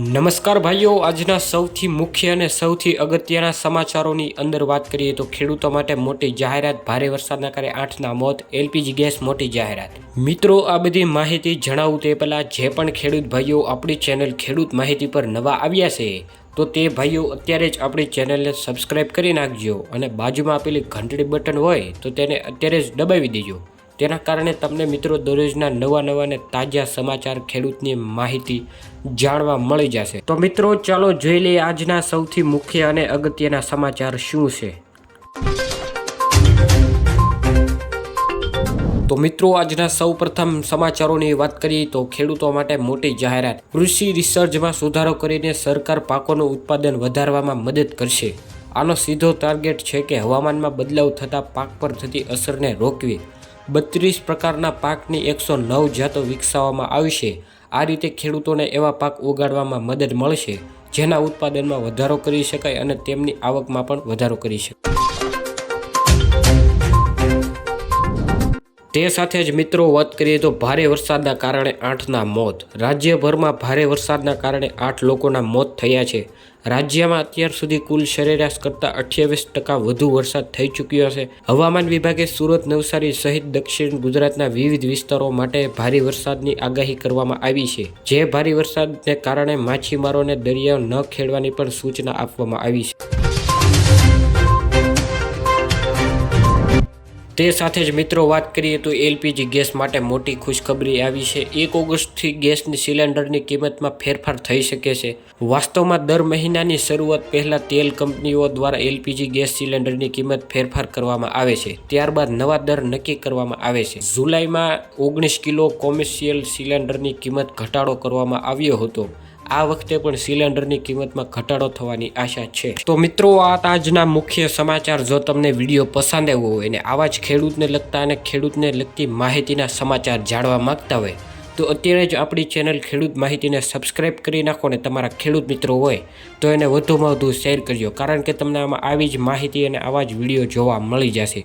નમસ્કાર ભાઈઓ, આજના સૌથી મુખ્ય અને સૌથી અગત્યના સમાચારોની અંદર વાત કરીએ તો ખેડૂતો માટે મોટી જાહેરાત, ભારે વરસાદના કારણે 8ના મોત, એલપીજી ગેસ મોટી જાહેરાત। મિત્રો, આ બધી માહિતી જણાવું તે પહેલાં જે પણ ખેડૂત ભાઈઓ આપણી ચેનલ ખેડૂત માહિતી પર નવા આવ્યા છે તો તે ભાઈઓ અત્યારે જ આપણી ચેનલને સબસ્ક્રાઈબ કરી નાખજો અને બાજુમાં આપેલી ઘંટડી બટન હોય તો તેને અત્યારે જ દબાવી દેજો। તેના કારણે તમને મિત્રો દરરોજના નવા અને તાજા સમાચાર, ખેડૂતની માહિતી જાણવા મળી જશે। તો મિત્રો ચાલો જોઈ લઈએ આજના સૌથી મુખ્ય અને અગત્યના સમાચાર શું છે। તો મિત્રો આજના સૌપ્રથમ સમાચારોની વાત કરીએ તો ખેડૂતો માટે મોટી જાહેરાત। કૃષિ રિસર્ચમાં સુધારો કરીને સરકાર પાકોનું ઉત્પાદન વધારવામાં મદદ કરશે। આનો સીધો ટાર્ગેટ છે કે હવામાનમાં બદલાવ થતા પાક પર થતી અસરને રોકવી। 32 પ્રકારના પાકની 109 જાતો વિકસાવવામાં આવશે। આ રીતે ખેડૂતોને એવા પાક ઉગાડવામાં મદદ મળશે જેના ઉત્પાદનમાં વધારો કરી શકાય અને તેમની આવકમાં પણ વધારો કરી શકાય। તે સાથે જ મિત્રો વાત કરીએ તો ભારે વરસાદના કારણે 8ના મોત। રાજ્યભરમાં ભારે વરસાદના કારણે 8 લોકોના મોત થયા છે। રાજ્યમાં અત્યાર સુધી કુલ સરેરાશ કરતાં 28% વધુ વરસાદ થઈ ચૂક્યો છે। હવામાન વિભાગે સુરત, નવસારી સહિત દક્ષિણ ગુજરાતના વિવિધ વિસ્તારો માટે ભારે વરસાદની આગાહી કરવામાં આવી છે। જે ભારે વરસાદને કારણે માછીમારોને દરિયો ન ખેડવાની પણ સૂચના આપવામાં આવી છે। તે સાથે જ મિત્રો વાત કરીએ તો એલપીજી ગેસ માટે મોટી ખુશખબરી આવી છે। 1 ઓગસ્ટથી ગેસની સિલિન્ડરની કિંમતમાં ફેરફાર થઈ શકે છે। વાસ્તવમાં દર મહિનાની શરૂઆત પહેલાં તેલ કંપનીઓ દ્વારા એલપીજી ગેસ સિલિન્ડરની કિંમત ફેરફાર કરવામાં આવે છે, ત્યારબાદ નવા દર નક્કી કરવામાં આવે છે। જુલાઈમાં 19 કિલો કોમર્શિયલ સિલિન્ડરની કિંમત ઘટાડો કરવામાં આવ્યો હતો। આ વખતે પણ સિલિન્ડરની કિંમતમાં ઘટાડો થવાની આશા છે। તો મિત્રો, આ આજના મુખ્ય સમાચાર। જો તમને વિડીયો પસંદ આવ્યો હોય અને આવા જ ખેડૂતને લગતા અને ખેડૂતને લગતી માહિતીના સમાચાર જાણવા માંગતા હોય તો અત્યારે જ આપણી ચેનલ ખેડૂત માહિતીને સબસ્ક્રાઈબ કરી નાખો અને તમારા ખેડૂત મિત્રો હોય તો એને વધુમાં વધુ શેર કરજો, કારણ કે તમને આમાં આવી જ માહિતી અને આવા જ વિડીયો જોવા મળી જશે।